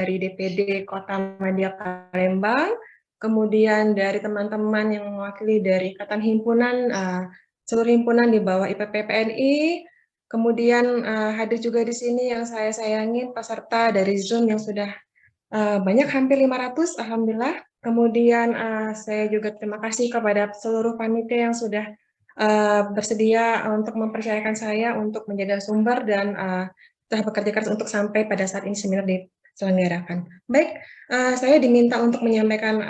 dari DPD Kota Madya Palembang, kemudian dari teman-teman yang mewakili dari Ikatan Himpunan, seluruh himpunan di bawah IPP PNI, kemudian hadir juga di sini yang saya sayangin peserta dari Zoom yang sudah banyak, hampir 500, alhamdulillah. Kemudian saya juga terima kasih kepada seluruh panitia yang sudah bersedia untuk mempercayakan saya untuk menjadi sumber dan telah bekerja keras untuk sampai pada saat ini seminar diselenggarakan. Baik, saya diminta untuk menyampaikan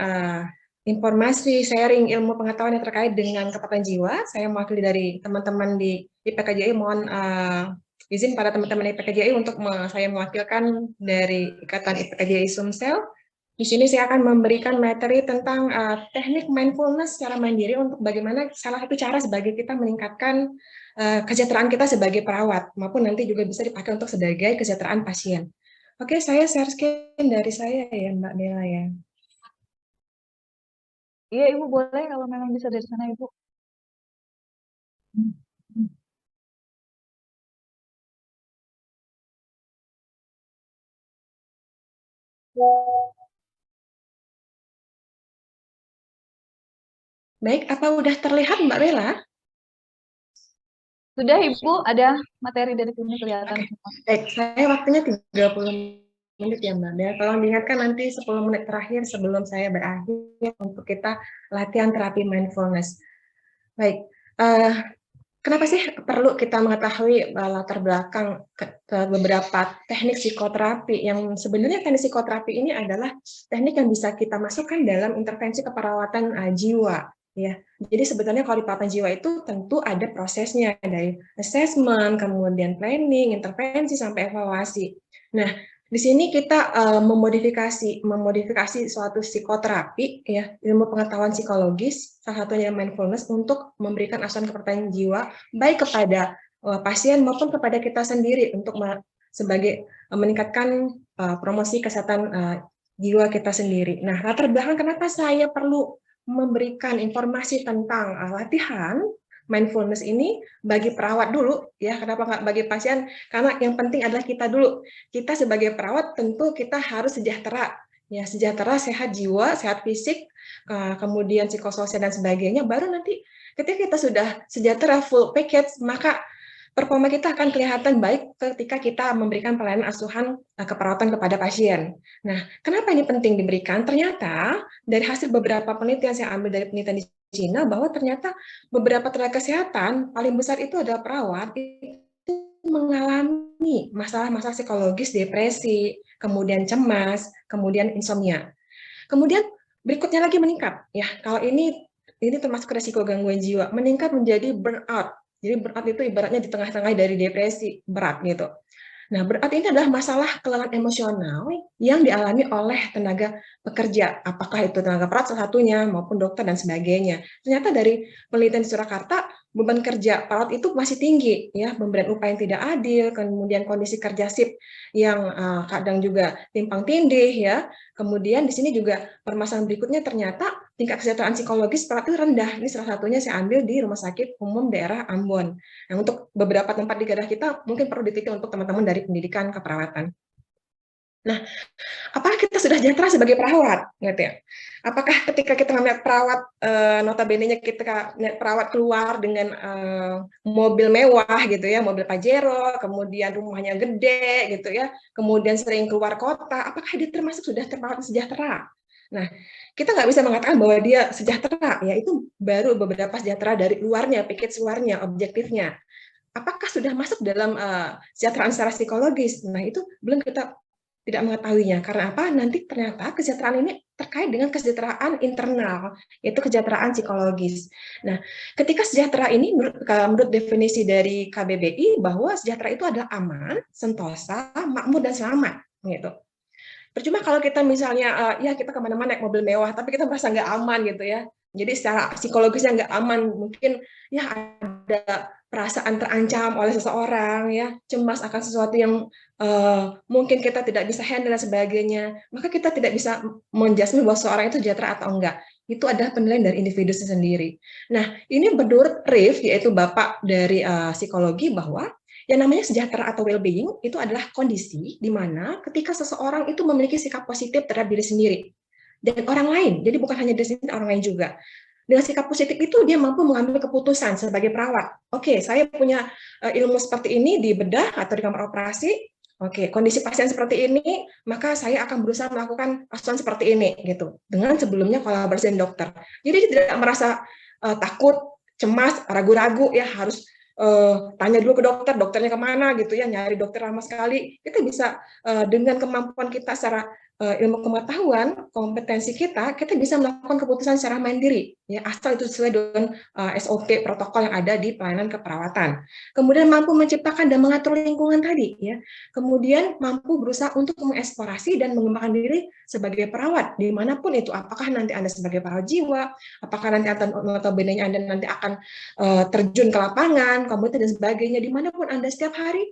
informasi sharing ilmu pengetahuan yang terkait dengan kepatuhan jiwa. Saya mewakili dari teman-teman di IPKJI, mohon izin pada teman-teman IPKJI untuk saya mewakilkan dari Ikatan IPKJI Sumsel. Di sini saya akan memberikan materi tentang teknik mindfulness secara mandiri untuk bagaimana salah satu cara sebagai kita meningkatkan kesejahteraan kita sebagai perawat, maupun nanti juga bisa dipakai untuk sebagai kesejahteraan pasien. Oke, saya share screen dari saya ya, Mbak Bella ya. Iya, Ibu boleh kalau memang bisa dari sana, Ibu. Baik, apa udah terlihat Mbak Bella? Sudah, Ibu, ada materi dari sini kelihatan. Oke. Baik, saya waktunya 30 menit ya Mbak Bella. Tolong diingatkan nanti 10 menit terakhir sebelum saya berakhir untuk kita latihan terapi mindfulness. Baik, kenapa sih perlu kita mengetahui latar belakang beberapa teknik psikoterapi yang sebenarnya teknik psikoterapi ini adalah teknik yang bisa kita masukkan dalam intervensi keperawatan jiwa, ya. Jadi sebetulnya kalau di perawatan jiwa itu tentu ada prosesnya dari assessment, kemudian planning, intervensi sampai evaluasi. Nah, di sini kita memodifikasi suatu psikoterapi, ya, ilmu pengetahuan psikologis, salah satunya mindfulness, untuk memberikan asuhan kepercayaan jiwa baik kepada pasien maupun kepada kita sendiri untuk sebagai meningkatkan promosi kesehatan jiwa kita sendiri. Nah, latar belakang kenapa saya perlu memberikan informasi tentang latihan mindfulness ini bagi perawat dulu, ya, kenapa nggak bagi pasien? Karena yang penting adalah kita dulu. Kita sebagai perawat tentu kita harus sejahtera, ya, sejahtera, sehat jiwa, sehat fisik, kemudian psikososial dan sebagainya. Baru nanti ketika kita sudah sejahtera full package, maka performa kita akan kelihatan baik ketika kita memberikan pelayanan asuhan keperawatan kepada pasien. Nah, kenapa ini penting diberikan? Ternyata dari hasil beberapa penelitian saya ambil dari penelitian di Cina, bahwa ternyata beberapa tenaga kesehatan paling besar itu adalah perawat itu mengalami masalah-masalah psikologis, depresi, kemudian cemas, kemudian insomnia. Kemudian berikutnya lagi meningkat, ya. Kalau ini termasuk resiko gangguan jiwa, meningkat menjadi burnout. Jadi burnout itu ibaratnya di tengah-tengah dari depresi berat gitu. Nah, burnout ini adalah masalah kelelahan emosional yang dialami oleh tenaga pekerja, apakah itu tenaga perawat salah satunya, maupun dokter dan sebagainya. Ternyata dari penelitian di Surakarta, beban kerja perawat itu masih tinggi, ya, pemberian upah yang tidak adil, kemudian kondisi kerja shift yang kadang juga timpang tindih, ya. Kemudian di sini juga permasalahan berikutnya, ternyata tingkat kesejahteraan psikologis perawat itu rendah. Ini salah satunya saya ambil di Rumah Sakit Umum Daerah Ambon. Nah, untuk beberapa tempat di daerah kita mungkin perlu diteliti untuk teman-teman dari pendidikan keperawatan. Nah, apakah kita sudah sejahtera sebagai perawat, gitu ya? Apakah ketika kita melihat perawat, notabene-nya kita melihat perawat keluar dengan mobil mewah, gitu ya, mobil Pajero, kemudian rumahnya gede, gitu ya, kemudian sering keluar kota, apakah dia sudah termasuk sejahtera? Nah, kita nggak bisa mengatakan bahwa dia sejahtera, ya, itu baru beberapa sejahtera dari luarnya, package luarnya, objektifnya. Apakah sudah masuk dalam kesejahteraan secara psikologis? Nah, itu belum kita tidak mengetahuinya. Karena apa? Nanti ternyata kesejahteraan ini terkait dengan kesejahteraan internal, yaitu kesejahteraan psikologis. Nah, ketika sejahtera ini menurut definisi dari KBBI, bahwa sejahtera itu adalah aman, sentosa, makmur, dan selamat. Gitu. Percuma kalau kita misalnya, ya, kita kemana-mana naik mobil mewah, tapi kita merasa nggak aman gitu ya. Jadi secara psikologisnya nggak aman, mungkin ya ada perasaan terancam oleh seseorang, ya, cemas akan sesuatu yang mungkin kita tidak bisa handle dan sebagainya, maka kita tidak bisa menjudgment bahwa seorang itu sejahtera atau enggak. Itu adalah penilaian dari individu sendiri. Nah, ini menurut Riff, yaitu bapak dari psikologi, bahwa Yang namanya sejahtera atau well-being itu adalah kondisi di mana ketika seseorang itu memiliki sikap positif terhadap diri sendiri dan orang lain. Jadi bukan hanya diri sendiri, orang lain juga. Dengan sikap positif itu dia mampu mengambil keputusan sebagai perawat. Oke, saya punya ilmu seperti ini di bedah atau di kamar operasi. Oke, kondisi pasien seperti ini, maka saya akan berusaha melakukan asuhan seperti ini, gitu. Dengan sebelumnya kolaborasi dengan dokter. Jadi dia tidak merasa takut, cemas, ragu-ragu, ya harus tanya dulu ke dokter, dokternya kemana, gitu ya, nyari dokter lama sekali. Kita bisa dengan kemampuan kita secara ilmu pengetahuan, kompetensi kita bisa melakukan keputusan secara mandiri, ya asal itu sesuai dengan SOP protokol yang ada di pelayanan keperawatan. Kemudian mampu menciptakan dan mengatur lingkungan tadi, ya. Kemudian mampu berusaha untuk mengeksplorasi dan mengembangkan diri sebagai perawat dimanapun itu. Apakah nanti Anda sebagai perawat jiwa, apakah nanti notabene Anda nanti akan terjun ke lapangan, komunitas dan sebagainya, dimanapun Anda setiap hari.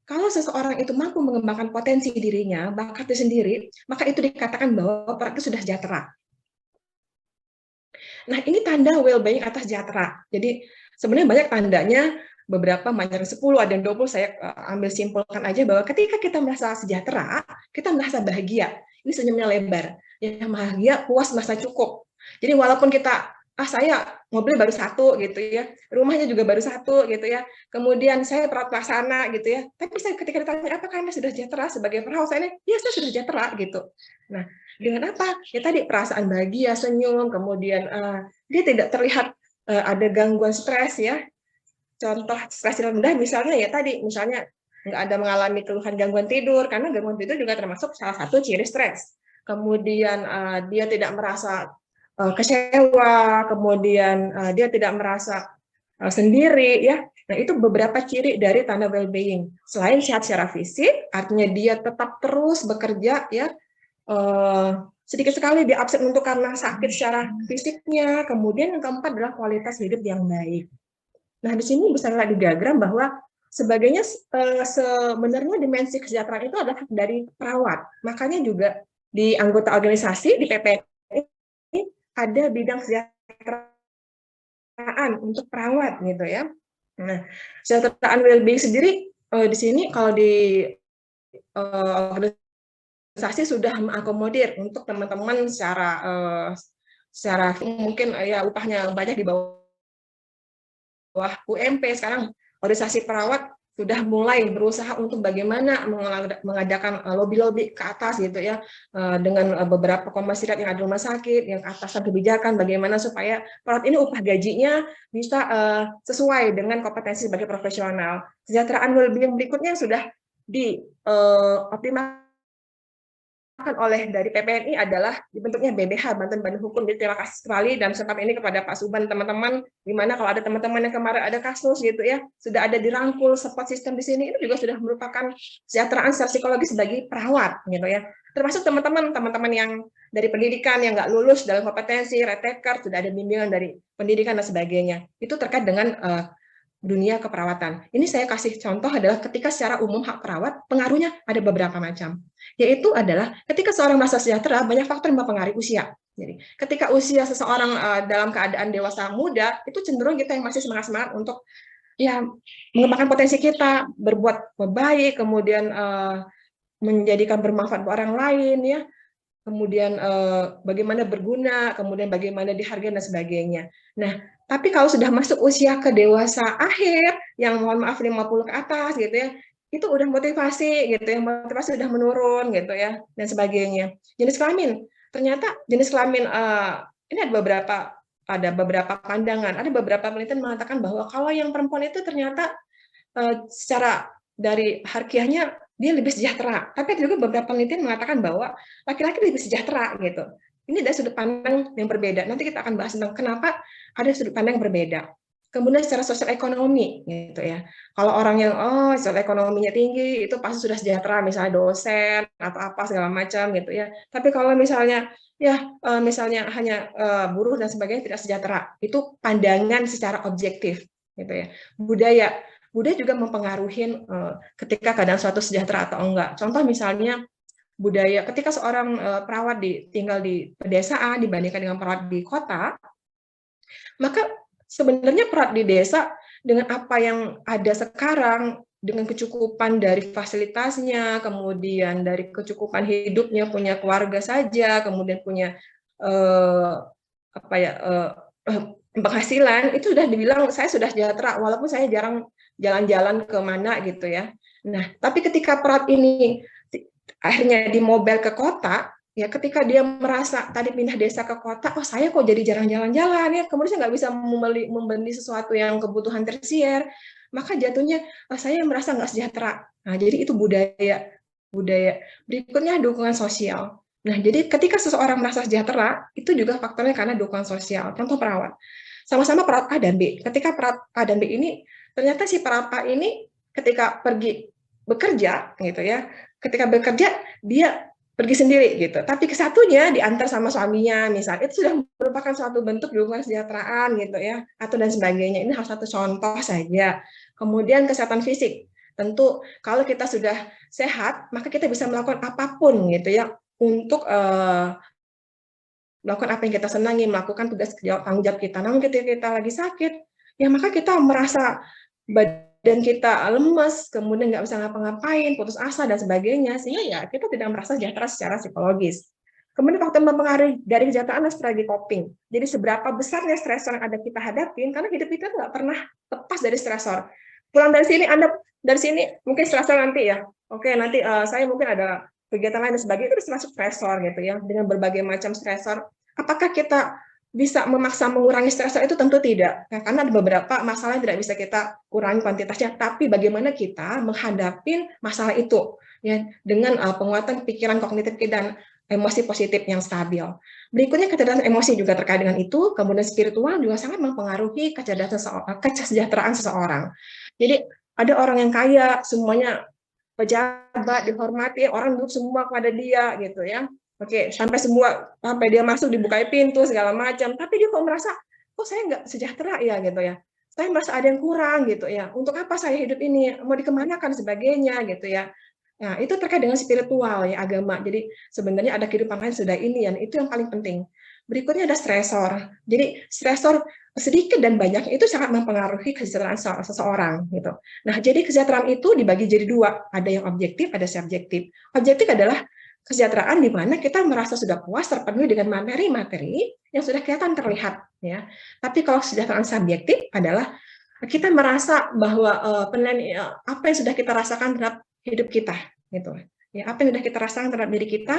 Kalau seseorang itu mampu mengembangkan potensi dirinya, bakatnya sendiri, maka itu dikatakan bahwa perawat itu sudah sejahtera. Nah, ini tanda well-being atau sejahtera. Jadi, sebenarnya banyak tandanya, beberapa banyak 10, ada yang 20, saya ambil simpulkan aja bahwa ketika kita merasa sejahtera, kita merasa bahagia. Ini senyumnya lebar. Ya, bahagia, puas, merasa cukup. Jadi, walaupun kita saya mobil baru 1 gitu ya, rumahnya juga baru 1 gitu ya, kemudian saya perawat pelaksana gitu ya, tapi saya ketika ditanya apakah Anda sudah sejahtera sebagai perawat, saya ya saya sudah sejahtera gitu. Nah, dengan apa? Ya tadi perasaan bahagia, senyum, kemudian dia tidak terlihat ada gangguan stres ya. Contoh stres rendah misalnya ya tadi, misalnya nggak ada mengalami keluhan gangguan tidur, karena gangguan tidur juga termasuk salah satu ciri stres. Kemudian dia tidak merasa kecewa, kemudian dia tidak merasa sendiri ya. Nah, itu beberapa ciri dari tanda well-being. Selain sehat secara fisik, artinya dia tetap terus bekerja ya. Sedikit sekali dia absen untuk karena sakit secara fisiknya. Kemudian yang keempat adalah kualitas hidup yang baik. Nah, di sini bisa lihat di diagram bahwa sebagainya sebenarnya dimensi kesejahteraan itu adalah dari perawat. Makanya juga di anggota organisasi di PPNI ada bidang kesejahteraan untuk perawat gitu ya. Nah, kesejahteraan well-being sendiri di sini kalau di organisasi sudah mengakomodir untuk teman-teman secara mungkin ya upahnya banyak di bawah UMP. Sekarang organisasi perawat sudah mulai berusaha untuk bagaimana mengadakan lobby-lobby ke atas gitu ya, dengan beberapa komisariat yang ada di rumah sakit, yang atasan kebijakan, bagaimana supaya perawat ini upah gajinya bisa sesuai dengan kompetensi sebagai profesional. Kesejahteraan well-being berikutnya sudah dioptimalkan oleh dari PPNI adalah dibentuknya BBH, Bantuan Banding Hukum. Jadi terima kasih sekali dan sebab ini kepada Pak Suban, teman-teman, gimana kalau ada teman-teman yang kemarin ada kasus gitu ya, sudah ada dirangkul support system di sini, itu juga sudah merupakan kesejahteraan secara psikologis bagi perawat gitu ya. Termasuk teman-teman yang dari pendidikan yang nggak lulus dalam kompetensi, reteker, sudah ada bimbingan dari pendidikan dan sebagainya. Itu terkait dengan dunia keperawatan. Ini saya kasih contoh adalah ketika secara umum hak perawat pengaruhnya ada beberapa macam. Yaitu adalah ketika seorang merasa sejahtera, banyak faktor yang mempengaruhi usia. Jadi, ketika usia seseorang dalam keadaan dewasa muda, itu cenderung kita yang masih semangat-semangat untuk ya mengembangkan potensi kita, berbuat baik, kemudian menjadikan bermanfaat buat orang lain ya. Kemudian bagaimana berguna, kemudian bagaimana dihargai dan sebagainya. Nah, tapi kalau sudah masuk usia ke dewasa akhir, yang mohon maaf 50 ke atas gitu ya, itu udah motivasi gitu ya, motivasi udah menurun gitu ya, dan sebagainya. Jenis kelamin, ternyata jenis kelamin ini ada beberapa pandangan, ada beberapa penelitian mengatakan bahwa kalau yang perempuan itu ternyata secara dari harfiahnya dia lebih sejahtera. Tapi juga beberapa penelitian mengatakan bahwa laki-laki lebih sejahtera gitu. Ini dari sudut pandang yang berbeda. Nanti kita akan bahas tentang kenapa ada sudut pandang yang berbeda. Kemudian secara sosial ekonomi gitu ya. Kalau orang yang sosial ekonominya tinggi itu pasti sudah sejahtera, misalnya dosen atau apa segala macam gitu ya. Tapi kalau misalnya misalnya hanya buruh dan sebagainya tidak sejahtera, itu pandangan secara objektif gitu ya. Budaya juga mempengaruhi ketika keadaan suatu sejahtera atau enggak. Contoh misalnya budaya ketika seorang perawat tinggal di pedesaan dibandingkan dengan perawat di kota, maka sebenarnya perawat di desa dengan apa yang ada sekarang dengan kecukupan dari fasilitasnya, kemudian dari kecukupan hidupnya, punya keluarga saja, kemudian punya apa ya penghasilan, itu sudah dibilang saya sudah sejahtera, walaupun saya jarang jalan-jalan ke mana gitu ya. Nah, tapi ketika perat ini akhirnya di mobile ke kota, ya ketika dia merasa tadi pindah desa ke kota, oh saya kok jadi jarang jalan-jalan ya, kemudian saya nggak bisa membeli sesuatu yang kebutuhan tersier, maka jatuhnya saya merasa nggak sejahtera. Nah, jadi itu budaya. Berikutnya dukungan sosial. Nah, jadi ketika seseorang merasa sejahtera, itu juga faktornya karena dukungan sosial. Contoh perawat. Sama-sama perawat A dan B. Ketika perawat A dan B ini, ternyata si perawat A ini ketika pergi bekerja, gitu ya, ketika bekerja, dia pergi sendiri gitu. Tapi kesatunya diantar sama suaminya, misalnya, itu sudah merupakan suatu bentuk dukungan kesejahteraan gitu ya, atau dan sebagainya. Ini salah satu contoh saja. Kemudian kesehatan fisik. Tentu kalau kita sudah sehat, maka kita bisa melakukan apapun gitu ya untuk melakukan apa yang kita senangi, melakukan tugas tanggung jawab kita. Namun ketika kita lagi sakit, ya maka kita merasa badan kita lemes, kemudian nggak bisa ngapa-ngapain, putus asa dan sebagainya, sehingga ya kita tidak merasa sejahtera secara psikologis. Kemudian faktor mempengaruhi dari kesejahteraan adalah strategi coping. Jadi seberapa besarnya stresor yang ada kita hadapin, karena hidup kita nggak pernah lepas dari stresor. Pulang dari sini, Anda dari sini mungkin stresor nanti ya. Oke, nanti saya mungkin ada kegiatan lain dan sebagainya, itu termasuk stresor gitu ya, dengan berbagai macam stresor. Apakah kita bisa memaksa mengurangi stresor? Itu tentu tidak, nah, karena ada beberapa masalah yang tidak bisa kita kurangi kuantitasnya, tapi bagaimana kita menghadapi masalah itu ya dengan penguatan pikiran kognitif dan emosi positif yang stabil. Berikutnya kecerdasan emosi juga terkait dengan itu, kemudian spiritual juga sangat mempengaruhi kesejahteraan seseorang. Jadi ada orang yang kaya, semuanya pejabat, dihormati, orang duduk semua kepada dia gitu ya. Oke, sampai dia masuk dibukai pintu segala macam, tapi dia kok merasa kok saya nggak sejahtera ya gitu ya. Saya merasa ada yang kurang gitu ya. Untuk apa saya hidup ini? Mau dikemanakan sebagainya gitu ya. Nah, itu terkait dengan spiritual ya, agama. Jadi sebenarnya ada kehidupan lain sudah ini, dan itu yang paling penting. Berikutnya ada stresor. Jadi stresor sedikit dan banyak itu sangat mempengaruhi kesejahteraan seseorang gitu. Nah, jadi kesejahteraan itu dibagi jadi dua, ada yang objektif, ada subjektif. Objektif adalah kesejahteraan di mana kita merasa sudah puas terpenuhi dengan materi-materi yang sudah kelihatan terlihat ya. Tapi kalau kesejahteraan subjektif adalah kita merasa bahwa penilaian apa yang sudah kita rasakan terhadap hidup kita gitu. Ya, apa yang sudah kita rasakan terhadap diri kita,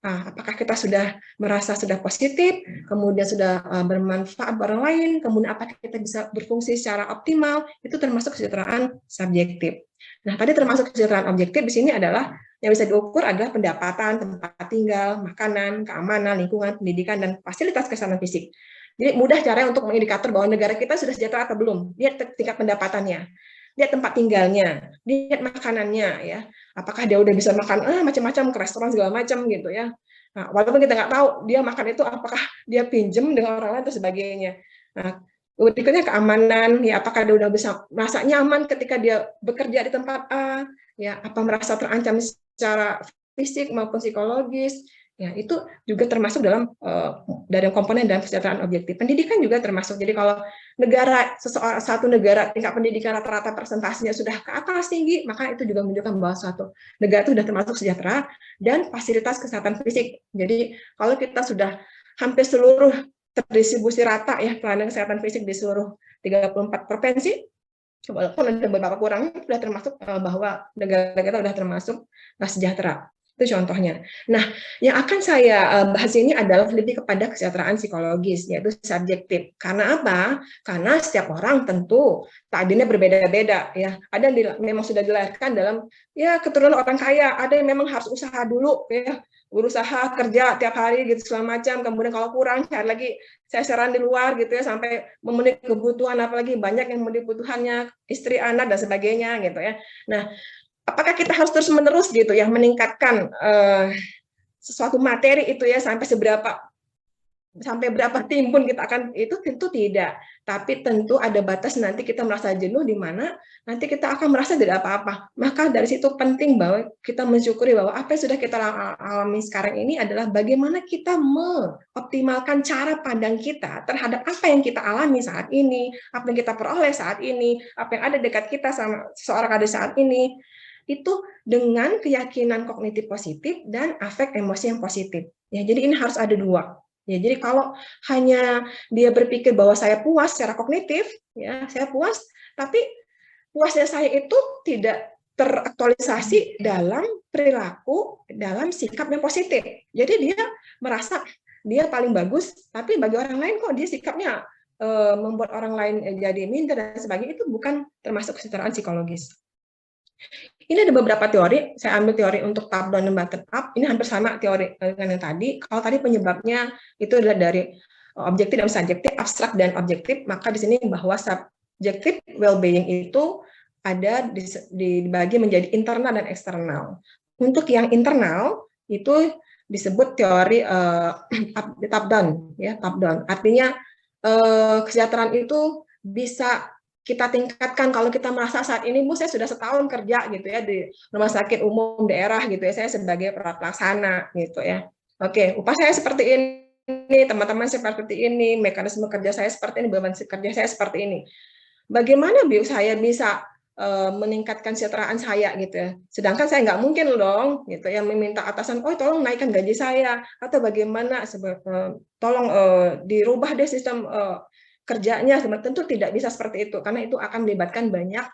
apakah kita sudah merasa sudah positif, kemudian sudah bermanfaat buat orang lain, kemudian apakah kita bisa berfungsi secara optimal, itu termasuk kesejahteraan subjektif. Nah, tadi termasuk kesejahteraan objektif di sini adalah yang bisa diukur adalah pendapatan, tempat tinggal, makanan, keamanan, lingkungan, pendidikan, dan fasilitas kesehatan fisik. Jadi mudah caranya untuk mengindikator bahwa negara kita sudah sejahtera atau belum. Lihat tingkat pendapatannya, lihat tempat tinggalnya, lihat makanannya ya. Apakah dia udah bisa makan macam-macam ke restoran segala macam gitu ya. Nah, walaupun kita nggak tahu dia makan itu apakah dia pinjem dengan orang lain atau sebagainya. Nah, berikutnya keamanan, ya apakah dia udah bisa merasa nyaman ketika dia bekerja di tempat A, ya apa merasa terancam secara fisik maupun psikologis. Ya, itu juga termasuk dalam dari komponen dan kesejahteraan objektif. Pendidikan juga termasuk. Jadi kalau satu negara tingkat pendidikan rata-rata presentasinya sudah ke atas tinggi, maka itu juga menunjukkan bahwa suatu negara itu sudah termasuk sejahtera dan fasilitas kesehatan fisik. Jadi kalau kita sudah hampir seluruh terdistribusi rata ya pelayanan kesehatan fisik di seluruh 34 provinsi, walaupun ada beberapa kurang, sudah termasuk bahwa negara kita sudah termasuk sejahtera. Itu contohnya. Nah, yang akan saya bahas ini adalah lebih kepada kesejahteraan psikologis, yaitu subjektif. Karena apa? Karena setiap orang tentu takdirnya berbeda-beda ya. Ada yang memang sudah dilahirkan dalam ya keturunan orang kaya, ada yang memang harus usaha dulu ya, berusaha kerja tiap hari gitu segala macam, kemudian kalau kurang cari lagi seseran di luar gitu ya sampai memenuhi kebutuhan, apalagi banyak yang memenuhi kebutuhannya istri, anak dan sebagainya gitu ya. Nah, apakah kita harus terus-menerus gitu ya meningkatkan sesuatu materi itu ya sampai seberapa sampai berapa timbun kita akan itu tentu tidak, tapi tentu ada batas nanti kita merasa jenuh di mana nanti kita akan merasa tidak apa-apa. Maka dari situ penting bahwa kita mensyukuri bahwa apa yang sudah kita alami sekarang ini adalah bagaimana kita mengoptimalkan cara pandang kita terhadap apa yang kita alami saat ini, apa yang kita peroleh saat ini, apa yang ada dekat kita sama seorang ada saat ini, itu dengan keyakinan kognitif positif dan afek emosi yang positif. Ya, jadi ini harus ada dua. Ya, jadi kalau hanya dia berpikir bahwa saya puas secara kognitif, ya saya puas, tapi puasnya saya itu tidak teraktualisasi dalam perilaku, dalam sikap yang positif. Jadi dia merasa dia paling bagus, tapi bagi orang lain kok dia sikapnya membuat orang lain jadi minder dan sebagainya, itu bukan termasuk kesetaraan psikologis. Ini ada beberapa teori, saya ambil teori untuk top down dan bottom up, ini hampir sama teori dengan yang tadi. Kalau tadi penyebabnya itu adalah dari objektif dan subjektif, abstrak dan objektif, maka di sini bahwa subjektif well-being itu ada dibagi menjadi internal dan eksternal. Untuk yang internal itu disebut teori top down, ya top down. Artinya kesejahteraan itu bisa kita tingkatkan kalau kita merasa saat ini, Bu, saya sudah setahun kerja gitu ya di rumah sakit umum daerah gitu ya, saya sebagai perawat pelaksana gitu ya. Oke, upah saya seperti ini, teman-teman seperti ini, mekanisme kerja saya seperti ini, beban kerja saya seperti ini. Bagaimana saya bisa meningkatkan kesejahteraan saya gitu ya. Sedangkan saya nggak mungkin dong gitu ya meminta atasan, oh tolong naikkan gaji saya atau bagaimana, tolong dirubah deh sistem kerjanya, tentu tidak bisa seperti itu karena itu akan melibatkan banyak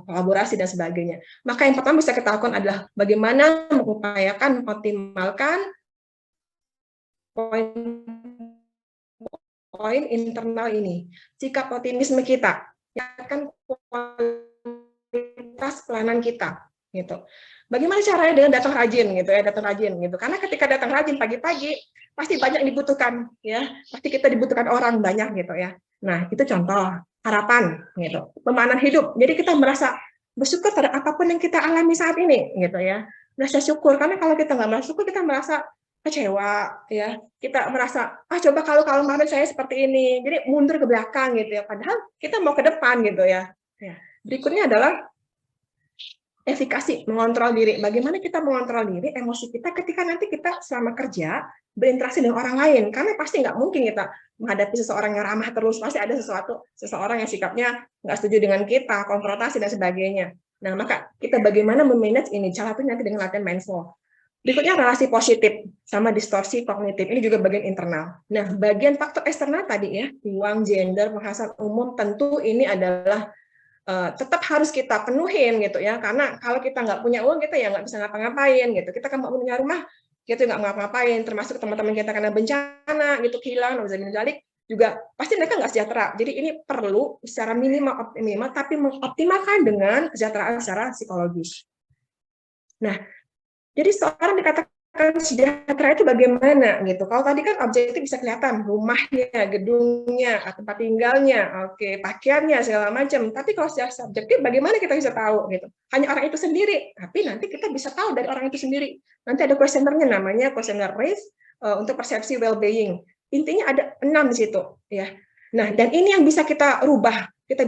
kolaborasi dan sebagainya. Maka yang pertama bisa kita lakukan adalah bagaimana mengupayakan mengoptimalkan poin internal ini, sikap optimisme kita, ya kan kualitas pelayanan kita, gitu. Bagaimana caranya dengan datang rajin, gitu ya, datang rajin, gitu. Karena ketika datang rajin pagi-pagi pasti banyak dibutuhkan, ya, pasti kita dibutuhkan orang banyak, gitu ya. Nah, itu contoh harapan, gitu. Pemahaman hidup. Jadi kita merasa bersyukur terhadap apapun yang kita alami saat ini, gitu ya. Merasa syukur karena kalau kita nggak merasa syukur kita merasa kecewa, ya kita merasa coba kalau kemarin saya seperti ini, jadi mundur ke belakang gitu ya, padahal kita mau ke depan gitu ya. Berikutnya adalah efikasi mengontrol diri. Bagaimana kita mengontrol diri emosi kita ketika nanti kita selama kerja berinteraksi dengan orang lain, karena pasti nggak mungkin kita menghadapi seseorang yang ramah terus, pasti ada seseorang yang sikapnya nggak setuju dengan kita, konfrontasi dan sebagainya. Nah, maka kita bagaimana memanage ini, salah satunya nanti dengan latihan mindful. Berikutnya relasi positif sama distorsi kognitif, ini juga bagian internal. Nah, bagian faktor eksternal tadi ya, uang, gender, penghasilan umum, tentu ini adalah tetap harus kita penuhin gitu ya, karena kalau kita nggak punya uang kita ya nggak bisa ngapa-ngapain gitu. Kita kan mau punya rumah, kita nggak ngapa-ngapain, termasuk teman-teman kita kena bencana gitu, kehilangan, juga pasti mereka nggak sejahtera. Jadi ini perlu secara minimal tapi mengoptimalkan dengan kesejahteraan secara psikologis. Nah, jadi seorang dikatakan sejahtera itu bagaimana gitu. Kalau tadi kan objektif bisa kelihatan, rumahnya, gedungnya, tempat tinggalnya, oke, pakaiannya segala macam. Tapi kalau secara subjektif bagaimana kita bisa tahu gitu. Hanya orang itu sendiri, tapi nanti kita bisa tahu dari orang itu sendiri. Nanti ada kuesionernya namanya kuesioner RACE untuk persepsi well-being. Intinya ada 6 di situ ya. Nah, dan ini yang bisa kita rubah, kita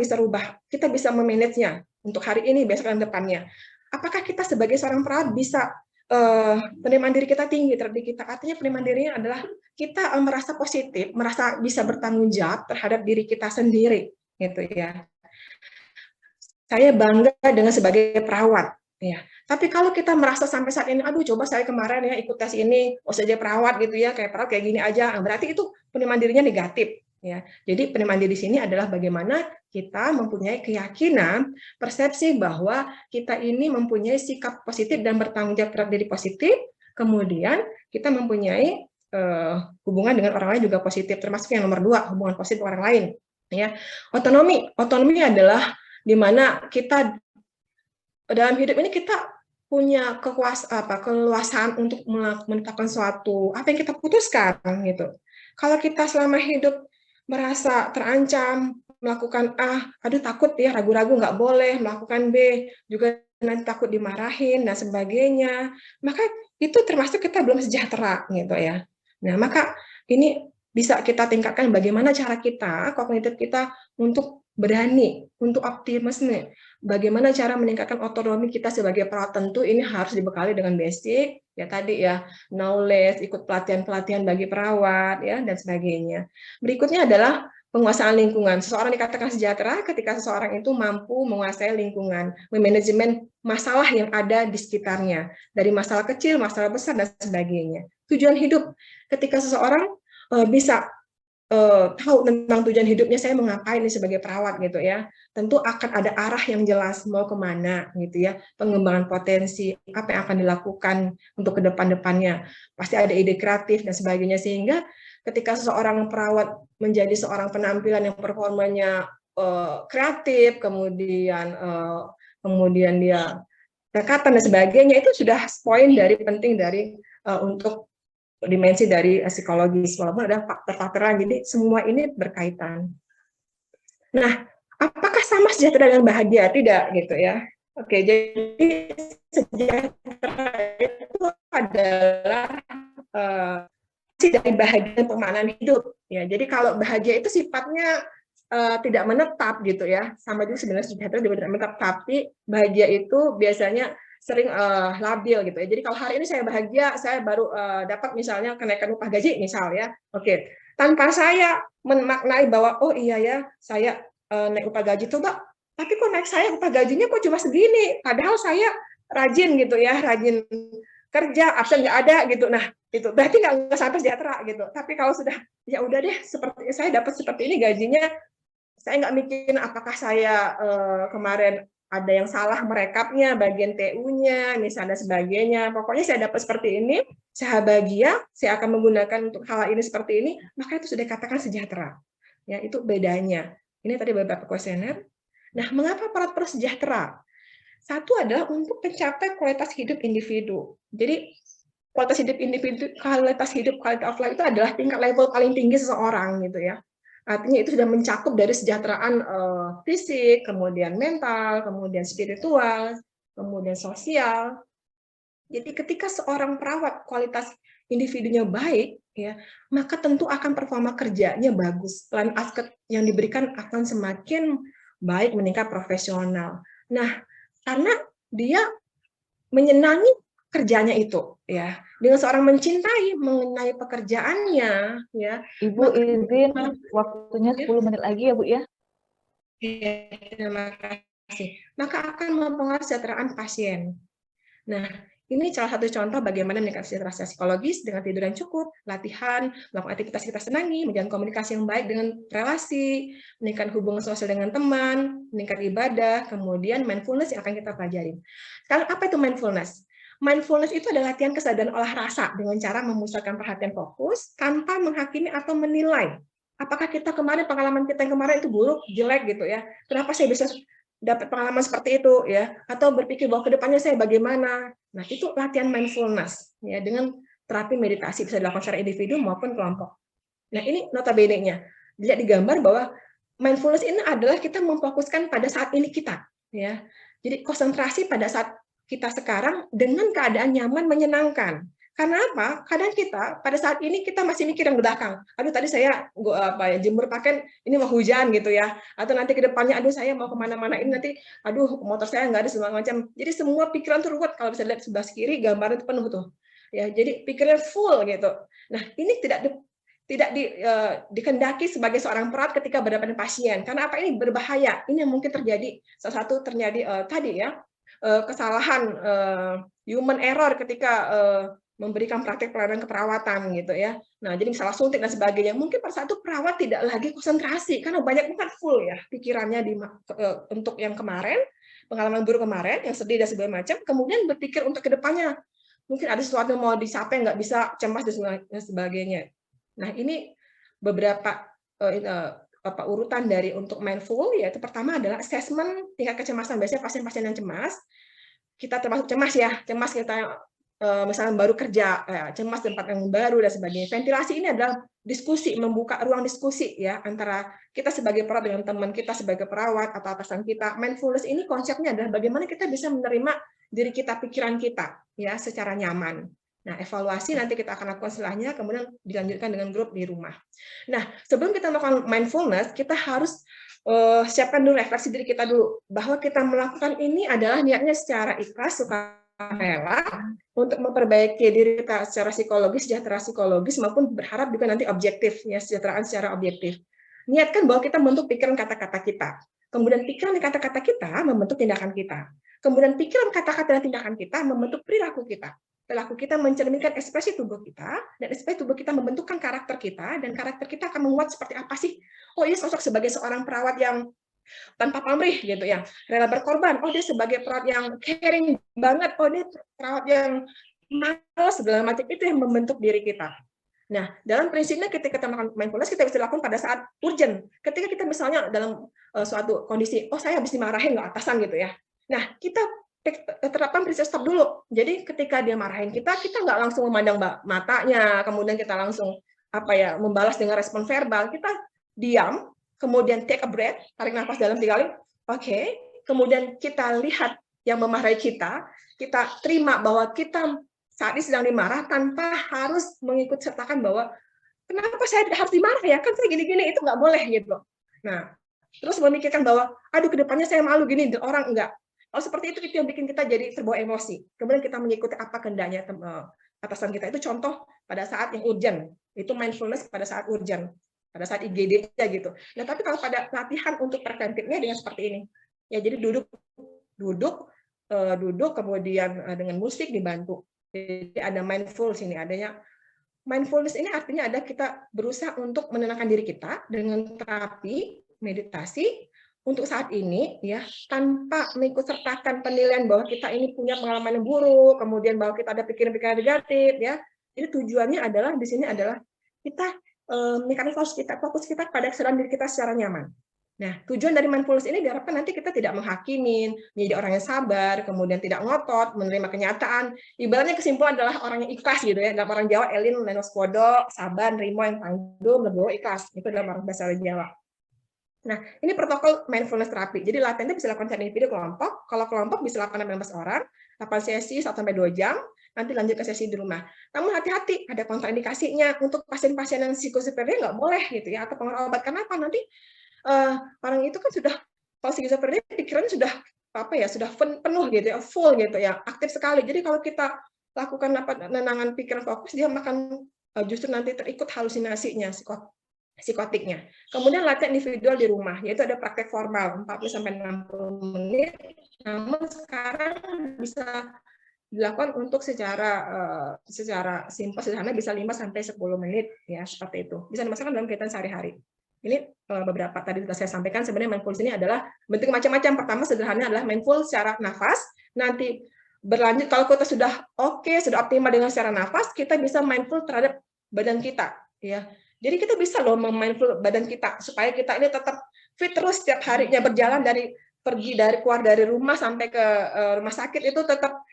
bisa memanage-nya untuk hari ini, besok dan depannya. Apakah kita sebagai seorang perawat bisa penerimaan diri kita tinggi terhadap kita? Artinya penerimaan dirinya adalah kita merasa positif, merasa bisa bertanggung jawab terhadap diri kita sendiri, gitu ya. Saya bangga dengan sebagai perawat, ya. Tapi kalau kita merasa sampai saat ini, aduh coba saya kemarin ya ikut tes ini, saja perawat gitu ya, kayak perawat kayak gini aja, berarti itu penerimaan dirinya negatif. Ya, jadi penerimaan diri di sini adalah bagaimana kita mempunyai keyakinan, persepsi bahwa kita ini mempunyai sikap positif dan bertanggung jawab terhadap diri positif, kemudian kita mempunyai hubungan dengan orang lain juga positif, termasuk yang nomor 2, hubungan positif orang lain. Ya, otonomi adalah di mana kita dalam hidup ini kita punya keluasan untuk menetapkan suatu apa yang kita putuskan gitu. Kalau kita selama hidup merasa terancam, melakukan A, aduh takut ya, ragu-ragu nggak boleh, melakukan B, juga nanti takut dimarahin, dan sebagainya, maka itu termasuk kita belum sejahtera, gitu ya. Nah, maka ini bisa kita tingkatkan bagaimana cara kita, kognitif kita untuk berani, untuk optimisme. Bagaimana cara meningkatkan otonomi kita sebagai perawat, tentu ini harus dibekali dengan basic, ya tadi ya, knowledge, ikut pelatihan-pelatihan bagi perawat, ya dan sebagainya. Berikutnya adalah penguasaan lingkungan. Seseorang dikatakan sejahtera ketika seseorang itu mampu menguasai lingkungan, memanajemen masalah yang ada di sekitarnya, dari masalah kecil, masalah besar, dan sebagainya. Tujuan hidup, ketika seseorang bisa tahu tentang tujuan hidupnya, saya mau ngapain nih sebagai perawat gitu ya, tentu akan ada arah yang jelas mau kemana gitu ya, pengembangan potensi, apa yang akan dilakukan untuk ke depan-depannya, pasti ada ide kreatif dan sebagainya, sehingga ketika seseorang perawat menjadi seorang penampilan yang performanya kreatif, kemudian dia dekatan dan sebagainya, itu sudah poin dari penting dari untuk dimensi dari psikologis, walaupun ada faktor-faktor lain, jadi semua ini berkaitan. Nah, apakah sama sejahtera dengan bahagia? Tidak, gitu ya. Oke, jadi sejahtera itu adalah dari bahagia pemaknaan hidup. Ya, jadi kalau bahagia itu sifatnya tidak menetap gitu ya, sama juga sebenarnya sejahtera juga tidak menetap, tapi bahagia itu biasanya sering labil gitu ya. Jadi kalau hari ini saya bahagia, saya baru dapat misalnya kenaikan upah gaji misal ya, oke. Tanpa saya memaknai bahwa oh iya ya saya naik upah gaji tuh Mbak, tapi kok naik saya upah gajinya kok cuma segini, padahal saya rajin gitu ya, rajin kerja, absen nggak ada gitu. Nah itu berarti nggak sampai sejahtera gitu. Tapi kalau sudah ya udah deh, seperti saya dapat seperti ini gajinya, saya nggak mikirin apakah saya kemarin ada yang salah merekapnya, bagian TU-nya, misalnya sebagainya. Pokoknya saya dapat seperti ini, saya bahagia, saya akan menggunakan untuk hal ini seperti ini, maka itu sudah dikatakan sejahtera. Ya, itu bedanya. Ini tadi beberapa kuesioner. Nah, mengapa perawat sejahtera? Satu adalah untuk mencapai kualitas hidup individu. Jadi kualitas hidup individu, quality of life itu adalah tingkat level paling tinggi seseorang gitu ya. Artinya itu sudah mencakup dari kesejahteraan fisik, kemudian mental, kemudian spiritual, kemudian sosial. Jadi ketika seorang perawat kualitas individunya baik, ya, maka tentu akan performa kerjanya bagus. Plan aspek yang diberikan akan semakin baik, meningkat profesional. Nah, karena dia menyenangi kerjanya itu, ya, dengan seorang mengenai pekerjaannya, ya. Ibu izin waktunya 10 menit lagi ya Bu ya. Ya, terima kasih. Maka akan mempengaruhi kesejahteraan pasien. Nah, ini salah satu contoh bagaimana meningkatkan kesejahteraan psikologis dengan tidur yang cukup, latihan, melakukan aktivitas kita senangi, menjalin komunikasi yang baik dengan relasi, meningkatkan hubungan sosial dengan teman, meningkatkan ibadah, kemudian mindfulness yang akan kita pelajari. Sekarang apa itu mindfulness? Mindfulness itu adalah latihan kesadaran olah rasa dengan cara memusatkan perhatian fokus tanpa menghakimi atau menilai. Apakah kita kemarin, pengalaman kita yang kemarin itu buruk, jelek gitu ya? Kenapa saya bisa dapat pengalaman seperti itu ya, atau berpikir bahwa kedepannya saya bagaimana. Nah, itu latihan mindfulness ya, dengan terapi meditasi bisa dilakukan secara individu maupun kelompok. Nah, ini notabene-nya dilihat di gambar bahwa mindfulness ini adalah kita memfokuskan pada saat ini kita ya. Jadi konsentrasi pada saat kita sekarang dengan keadaan nyaman, menyenangkan. Karena apa? Kadang kita pada saat ini kita masih mikir yang belakang. Aduh tadi saya jemur pakaian ini mau hujan gitu ya. Atau nanti ke depannya aduh saya mau kemana-mana ini nanti aduh motor saya nggak ada segala macam. Jadi semua pikiran tuh ruwet, kalau bisa lihat sebelah kiri gambarnya itu penuh tuh. Ya, jadi pikiran full gitu. Nah, ini tidak dikendaki sebagai seorang perawat ketika berhadapan pasien. Karena apa, ini berbahaya. Ini yang mungkin terjadi, salah satu terjadi tadi ya, kesalahan human error ketika memberikan praktik pelayanan keperawatan gitu ya. Nah, jadi salah suntik dan sebagainya. Mungkin pada saat itu perawat tidak lagi konsentrasi karena banyak banget full ya pikirannya untuk yang kemarin, pengalaman buruk kemarin, yang sedih dan segala macam, kemudian berpikir untuk kedepannya. Mungkin ada sesuatu yang mau dicapai, nggak bisa, cemas dan sebagainya. Nah, ini beberapa urutan dari untuk mindful, yaitu pertama adalah assessment tingkat kecemasan. Biasanya pasien-pasien yang cemas, kita termasuk cemas ya, cemas kita misalnya baru kerja, cemas tempat yang baru dan sebagainya. Ventilasi ini adalah diskusi, membuka ruang diskusi ya antara kita sebagai perawat dengan teman kita sebagai perawat atau atasan kita. Mindfulness ini konsepnya adalah bagaimana kita bisa menerima diri kita, pikiran kita ya secara nyaman. Nah, evaluasi nanti kita akan lakukan setelahnya, kemudian dilanjutkan dengan grup di rumah. Nah, sebelum kita melakukan mindfulness, kita harus siapkan dulu refleksi diri kita dulu, bahwa kita melakukan ini adalah niatnya secara ikhlas, sukarela, untuk memperbaiki diri kita secara psikologis, sejahtera psikologis, maupun berharap juga nanti objektif, ya, kesejahteraan secara objektif. Niatkan bahwa kita membentuk pikiran kata-kata kita. Kemudian pikiran dan kata-kata kita membentuk tindakan kita. Kemudian pikiran, kata-kata, dan tindakan kita membentuk perilaku kita. Perilaku kita mencerminkan ekspresi tubuh kita, dan ekspresi tubuh kita membentukkan karakter kita, dan karakter kita akan menguat seperti apa sih? Oh, dia sosok sebagai seorang perawat yang tanpa pamrih gitu ya, rela berkorban. Oh, dia sebagai perawat yang caring banget. Oh, dia perawat yang malas, segala macam. Itu yang membentuk diri kita. Nah, dalam prinsipnya ketika kita melakukan mindfulness, kita bisa lakukan pada saat urgent. Ketika kita misalnya dalam suatu kondisi, oh saya habis dimarahin loh atasan gitu ya. Nah, kita terapkan prinsip stop dulu. Jadi ketika dia marahin kita, kita nggak langsung memandang matanya, kemudian kita langsung membalas dengan respon verbal. Kita diam, kemudian take a breath, tarik nafas dalam 3 kali. Oke. Kemudian kita lihat yang memarahi kita terima bahwa kita saat ini sedang dimarah tanpa harus mengikut sertakan bahwa kenapa saya harus dimarah ya, kan saya gini-gini, itu nggak boleh gitu. Nah, terus memikirkan bahwa aduh kedepannya saya malu gini, orang enggak. Kalau seperti itu yang bikin kita jadi terbawa emosi. Kemudian kita mengikuti apa kehendaknya atasan kita. Itu contoh pada saat yang urgent. Itu mindfulness pada saat urgent, pada saat IGD-nya gitu. Nah, tapi kalau pada latihan untuk preventifnya dengan seperti ini. Ya, jadi duduk kemudian dengan musik dibantu. Jadi ada mindful sini, adanya mindfulness ini artinya ada kita berusaha untuk menenangkan diri kita dengan terapi meditasi untuk saat ini ya, tanpa mengikut sertakan penilaian bahwa kita ini punya pengalaman yang buruk, kemudian bahwa kita ada pikiran-pikiran negatif ya. Jadi tujuannya adalah di sini adalah kita meningkatkan fokus kita pada kesadaran diri kita secara nyaman. Nah, tujuan dari mindfulness ini diharapkan nanti kita tidak menghakimin, menjadi orang yang sabar, kemudian tidak ngotot, menerima kenyataan. Ibaratnya kesimpulan adalah orang yang ikhlas gitu ya. Dalam orang Jawa, elin, lenos podo, sabar, nerimo yang tanggung, legowo, ikhlas. Itu dalam orang bahasa Jawa. Nah, ini protokol mindfulness terapi. Jadi latihannya bisa dilakukan secara individu kelompok. Kalau kelompok bisa dilakukan 16 orang, 8 sesi 1-2 jam, nanti lanjut ke sesi di rumah. Namun hati-hati, ada kontraindikasinya. Untuk pasien-pasien yang psikosefrenia nggak boleh gitu ya, atau pengaruh obat. Kenapa? Nanti orang itu kan sudah, kalau skizofrenia pikirannya sudah sudah penuh gitu ya, full gitu ya, aktif sekali. Jadi kalau kita lakukan penenangan pikiran fokus, dia akan justru nanti terikut halusinasinya, psikotiknya. Kemudian latihan individual di rumah, yaitu ada praktek formal 40-60 menit. Namun sekarang bisa dilakukan untuk secara simpel sederhana bisa 5-10 menit ya, seperti itu. Bisa dimasukkan dalam kegiatan sehari-hari. Ini beberapa tadi sudah saya sampaikan. Sebenarnya mindfulness ini adalah bentuk macam-macam. Pertama sederhana adalah mindful secara nafas. Nanti berlanjut kalau kita sudah sudah optimal dengan secara nafas, kita bisa mindful terhadap badan kita ya. Jadi kita bisa loh mindful badan kita supaya kita ini tetap fit terus setiap harinya, berjalan keluar dari rumah sampai ke rumah sakit itu tetap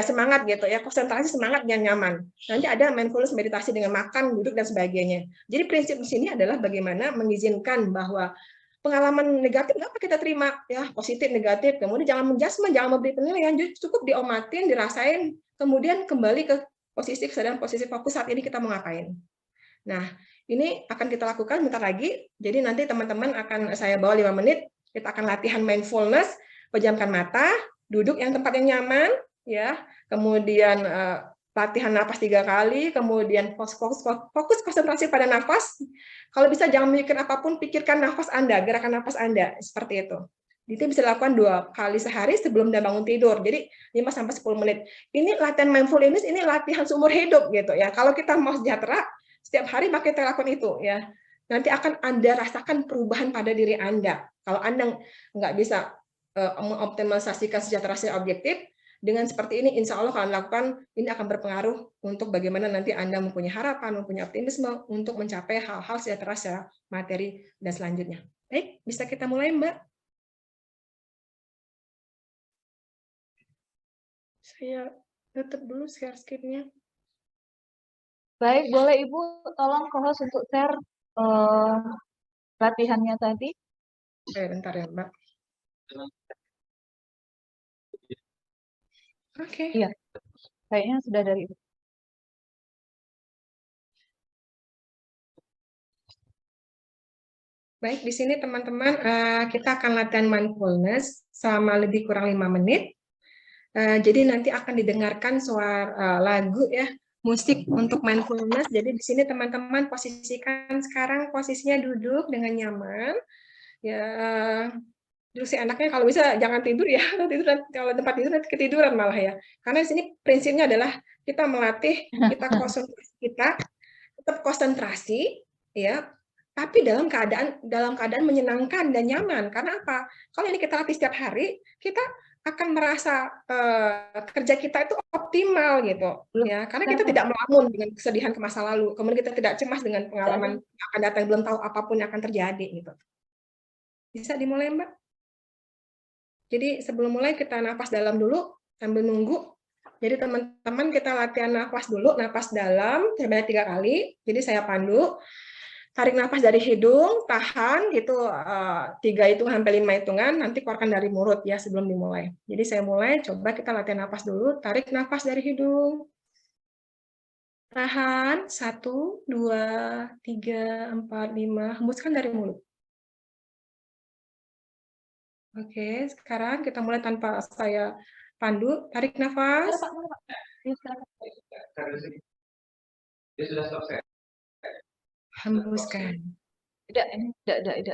semangat gitu ya, konsentrasi, semangat dan nyaman. Nanti ada mindfulness meditasi dengan makan, duduk dan sebagainya. Jadi prinsip di sini adalah bagaimana mengizinkan bahwa pengalaman negatif nggak apa kita terima ya, positif negatif, kemudian jangan menjudgment, jangan memberi penilaian, cukup diomatin, dirasain, kemudian kembali ke posisi kesadaran, posisi fokus saat ini kita mau ngapain. Nah, ini akan kita lakukan bentar lagi. Jadi nanti teman-teman akan saya bawa 5 menit, kita akan latihan mindfulness, pejamkan mata, duduk yang tempat yang nyaman, ya, kemudian latihan nafas 3 kali, kemudian fokus konsentrasi pada nafas. Kalau bisa jangan mikir apapun, pikirkan nafas Anda, gerakan nafas Anda, seperti itu. Itu bisa dilakukan 2 kali sehari sebelum dan bangun tidur. Jadi 5-10 menit. Ini latihan mindfulness, ini latihan seumur hidup gitu ya. Kalau kita mau sejahtera, setiap hari pakai lakukan itu ya. Nanti akan Anda rasakan perubahan pada diri Anda. Kalau Anda nggak bisa mengoptimalisasikan sejahtera secara objektif, dengan seperti ini, insya Allah kalau lakukan, ini akan berpengaruh untuk bagaimana nanti Anda mempunyai harapan, mempunyai optimisme untuk mencapai hal-hal sejahtera secara materi dan selanjutnya. Baik, bisa kita mulai, Mbak? Saya tutup dulu share screen-nya. Baik, boleh Ibu tolong co-host untuk share latihannya tadi. Bentar ya, Mbak. Oke. Iya, kayaknya sudah dari Ibu. Baik, di sini teman-teman kita akan latihan mindfulness selama lebih kurang 5 menit. Jadi nanti akan didengarkan suara lagu ya, musik untuk mindfulness. Jadi di sini teman-teman posisikan sekarang posisinya duduk dengan nyaman. Ya, duduk sih enaknya kalau bisa jangan tidur ya, kalau tempat tidur nanti ketiduran malah ya. Karena di sini prinsipnya adalah kita melatih kita tetap konsentrasi ya, tapi dalam keadaan menyenangkan dan nyaman. Karena apa? Kalau ini kita latih setiap hari, kita akan merasa kerja kita itu optimal gitu ya, karena kita tidak melamun dengan kesedihan ke masa lalu, kemudian kita tidak cemas dengan pengalaman yang akan datang, belum tahu apapun yang akan terjadi gitu. Bisa dimulai Mbak? Jadi sebelum mulai kita nafas dalam dulu sambil nunggu. Jadi teman-teman kita latihan nafas dulu, nafas dalam sebanyak 3 kali. Jadi saya pandu, tarik nafas dari hidung, tahan gitu 3 hitung sampai 5 hitungan, nanti keluarkan dari mulut ya sebelum dimulai. Jadi saya mulai, coba kita latihan nafas dulu, tarik nafas dari hidung. Tahan 1, 2, 3, 4, 5, hembuskan dari mulut. Oke, sekarang kita mulai tanpa saya pandu, tarik nafas. Hembuskan. Tidak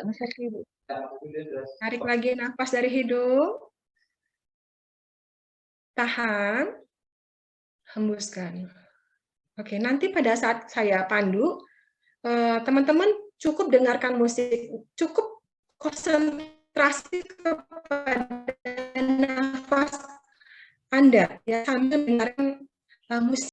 nge-share Ibu. Tarik lagi nafas dari hidung. Tahan. Hembuskan. Oke, nanti pada saat saya pandu, teman-teman cukup dengarkan musik, cukup konsentrasi kepada nafas Anda ya, sambil mendengarkan musik